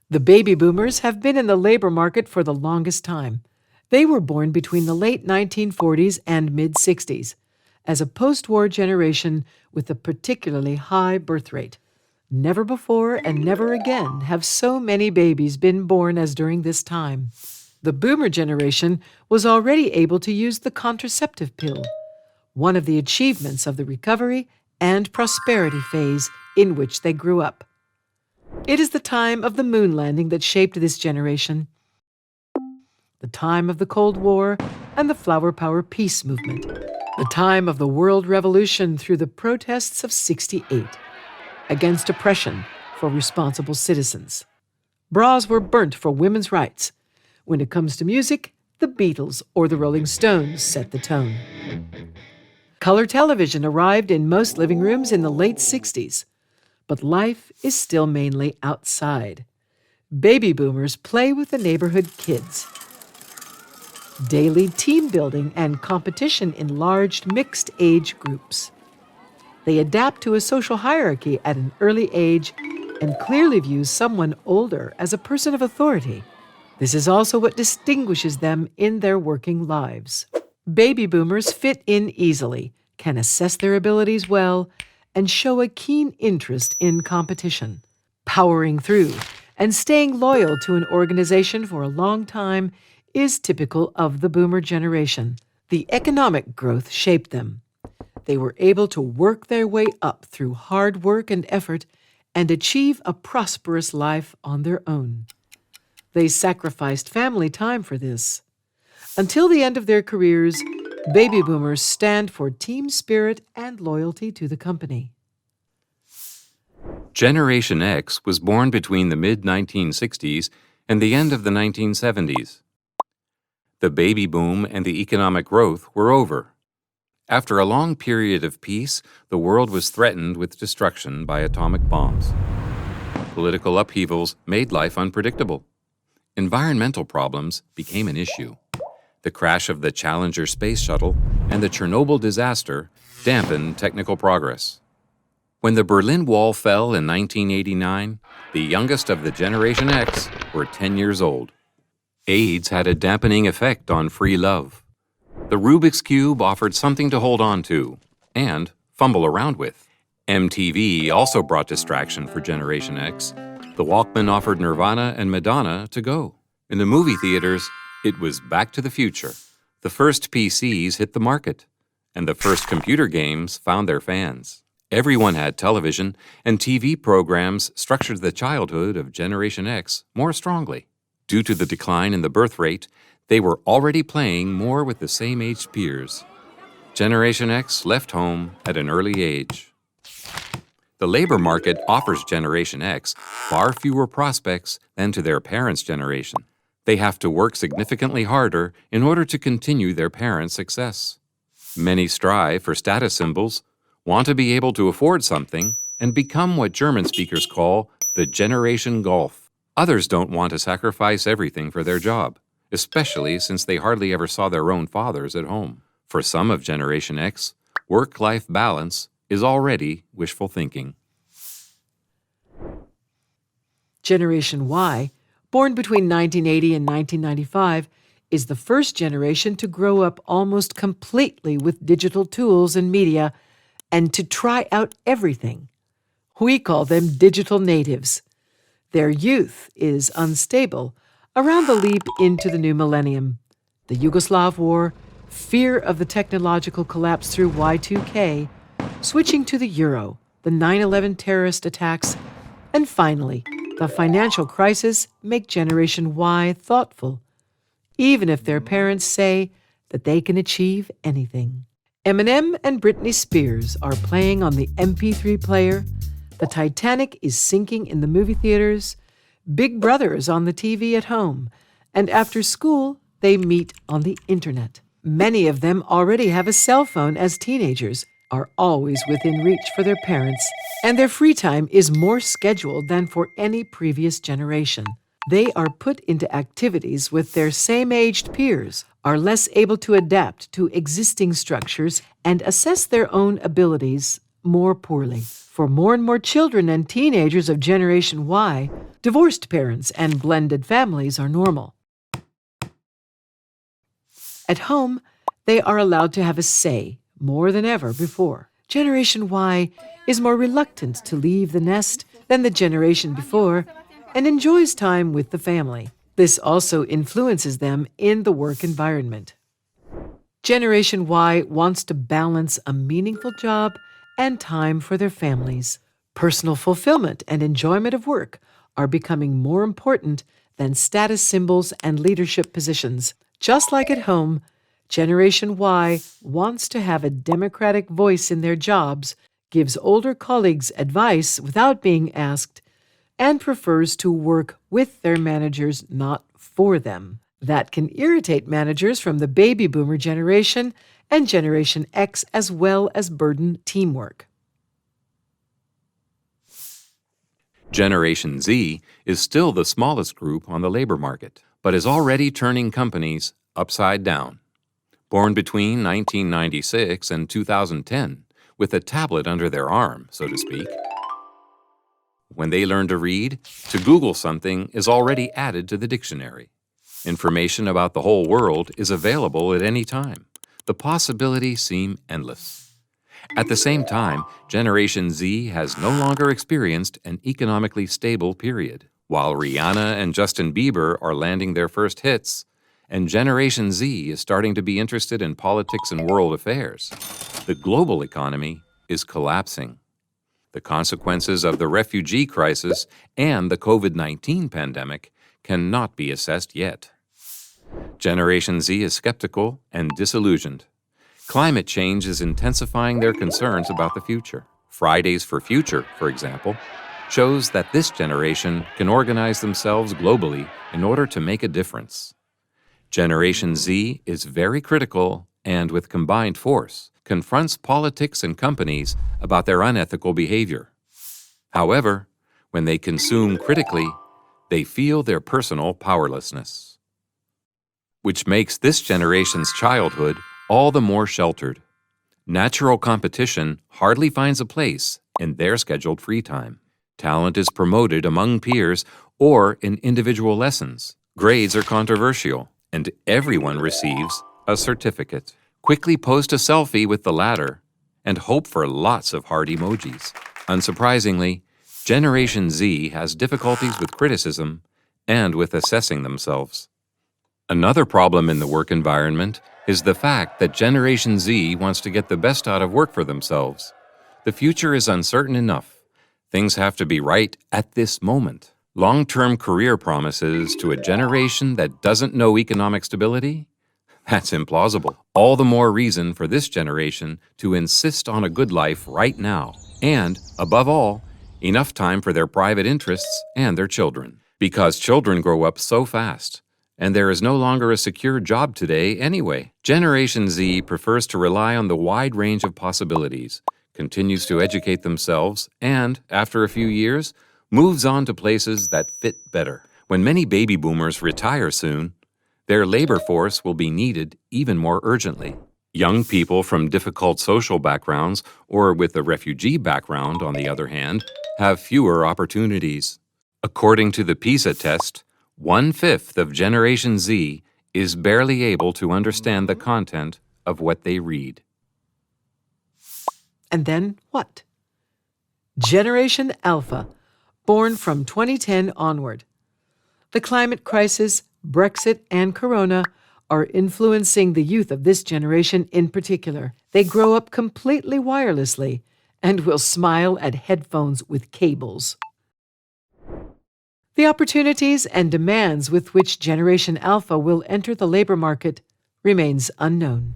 The baby boomers have been in the labor market for the longest time. They were born between the late 1940s and mid-60s, as a post-war generation with a particularly high birth rate. Never before and never again have so many babies been born as during this time. The boomer generation was already able to use the contraceptive pill, one of the achievements of the recovery and prosperity phase in which they grew up. It is the time of the moon landing that shaped this generation, the time of the Cold War and the Flower Power peace movement, the time of the world revolution through the protests of '68 against oppression for responsible citizens. Bras were burnt for women's rights. When it comes to music, the Beatles or the Rolling Stones set the tone. Color television arrived in most living rooms in the late '60s, but life is still mainly outside. Baby boomers play with the neighborhood kids. Daily team building and competition enlarged mixed age groups. They adapt to a social hierarchy at an early age and clearly view someone older as a person of authority. This is also what distinguishes them in their working lives. Baby boomers fit in easily, can assess their abilities well, and show a keen interest in competition. Powering through and staying loyal to an organization for a long time is typical of the boomer generation. The economic growth shaped them. They were able to work their way up through hard work and effort and achieve a prosperous life on their own. They sacrificed family time for this. Until the end of their careers, baby boomers stand for team spirit and loyalty to the company. Generation X was born between the mid-1960s and the end of the 1970s. The baby boom and the economic growth were over. After a long period of peace, the world was threatened with destruction by atomic bombs. Political upheavals made life unpredictable. Environmental problems became an issue. The crash of the Challenger space shuttle and the Chernobyl disaster dampened technical progress. When the Berlin Wall fell in 1989, the youngest of the Generation X were 10 years old. AIDS had a dampening effect on free love. The Rubik's Cube offered something to hold on to and fumble around with. MTV also brought distraction for Generation X. The Walkman offered Nirvana and Madonna to go. In the movie theaters, it was Back to the Future. The first PCs hit the market, and the first computer games found their fans. Everyone had television, and TV programs structured the childhood of Generation X more strongly. Due to the decline in the birth rate, they were already playing more with the same-aged peers. Generation X left home at an early age. The labor market offers Generation X far fewer prospects than to their parents' generation. They have to work significantly harder in order to continue their parents' success. Many strive for status symbols, want to be able to afford something, and become what German speakers call the Generation Golf. Others don't want to sacrifice everything for their job, especially since they hardly ever saw their own fathers at home. For some of Generation X, work-life balance is already wishful thinking. Generation Y, born between 1980 and 1995, is the first generation to grow up almost completely with digital tools and media and to try out everything. We call them digital natives. Their youth is unstable around the leap into the new millennium. The Yugoslav War, fear of the technological collapse through Y2K, switching to the euro, the 9/11 terrorist attacks, and finally, the financial crisis make Generation Y thoughtful, even if their parents say that they can achieve anything. Eminem and Britney Spears are playing on the MP3 player, the Titanic is sinking in the movie theaters, Big Brother is on the TV at home, and after school, they meet on the internet. Many of them already have a cell phone as teenagers, are always within reach for their parents, and their free time is more scheduled than for any previous generation. They are put into activities with their same-aged peers, are less able to adapt to existing structures, and assess their own abilities more poorly. For more and more children and teenagers of Generation Y, divorced parents and blended families are normal. At home, they are allowed to have a say more than ever before. Generation Y is more reluctant to leave the nest than the generation before and enjoys time with the family. This also influences them in the work environment. Generation Y wants to balance a meaningful job and time for their families. Personal fulfillment and enjoyment of work are becoming more important than status symbols and leadership positions. Just like at home, Generation Y wants to have a democratic voice in their jobs, gives older colleagues advice without being asked, and prefers to work with their managers, not for them. That can irritate managers from the baby boomer generation and Generation X, as well as burden teamwork. Generation Z is still the smallest group on the labor market, but is already turning companies upside down. Born between 1996 and 2010, with a tablet under their arm, so to speak. When they learn to read, to Google something is already added to the dictionary. Information about the whole world is available at any time. The possibilities seem endless. At the same time, Generation Z has no longer experienced an economically stable period. While Rihanna and Justin Bieber are landing their first hits, and Generation Z is starting to be interested in politics and world affairs, the global economy is collapsing. The consequences of the refugee crisis and the COVID-19 pandemic cannot be assessed yet. Generation Z is skeptical and disillusioned. Climate change is intensifying their concerns about the future. Fridays for Future, for example, shows that this generation can organize themselves globally in order to make a difference. Generation Z is very critical and, with combined force, confronts politics and companies about their unethical behavior. However, when they consume critically, they feel their personal powerlessness, which makes this generation's childhood all the more sheltered. Natural competition hardly finds a place in their scheduled free time. Talent is promoted among peers or in individual lessons. Grades are controversial, and everyone receives a certificate. Quickly post a selfie with the latter and hope for lots of heart emojis. Unsurprisingly, Generation Z has difficulties with criticism and with assessing themselves. Another problem in the work environment is the fact that Generation Z wants to get the best out of work for themselves. The future is uncertain enough. Things have to be right at this moment. Long-term career promises to a generation that doesn't know economic stability? That's implausible. All the more reason for this generation to insist on a good life right now. And, above all, enough time for their private interests and their children. Because children grow up so fast, and there is no longer a secure job today anyway. Generation Z prefers to rely on the wide range of possibilities, continues to educate themselves, and, after a few years, moves on to places that fit better. When many baby boomers retire soon, their labor force will be needed even more urgently. Young people from difficult social backgrounds or with a refugee background, on the other hand, have fewer opportunities. According to the PISA test, 1/5 of Generation Z is barely able to understand the content of what they read. And then what? Generation Alpha, born from 2010 onward. The climate crisis, Brexit, and Corona are influencing the youth of this generation in particular. They grow up completely wirelessly and will smile at headphones with cables. The opportunities and demands with which Generation Alpha will enter the labor market remains unknown.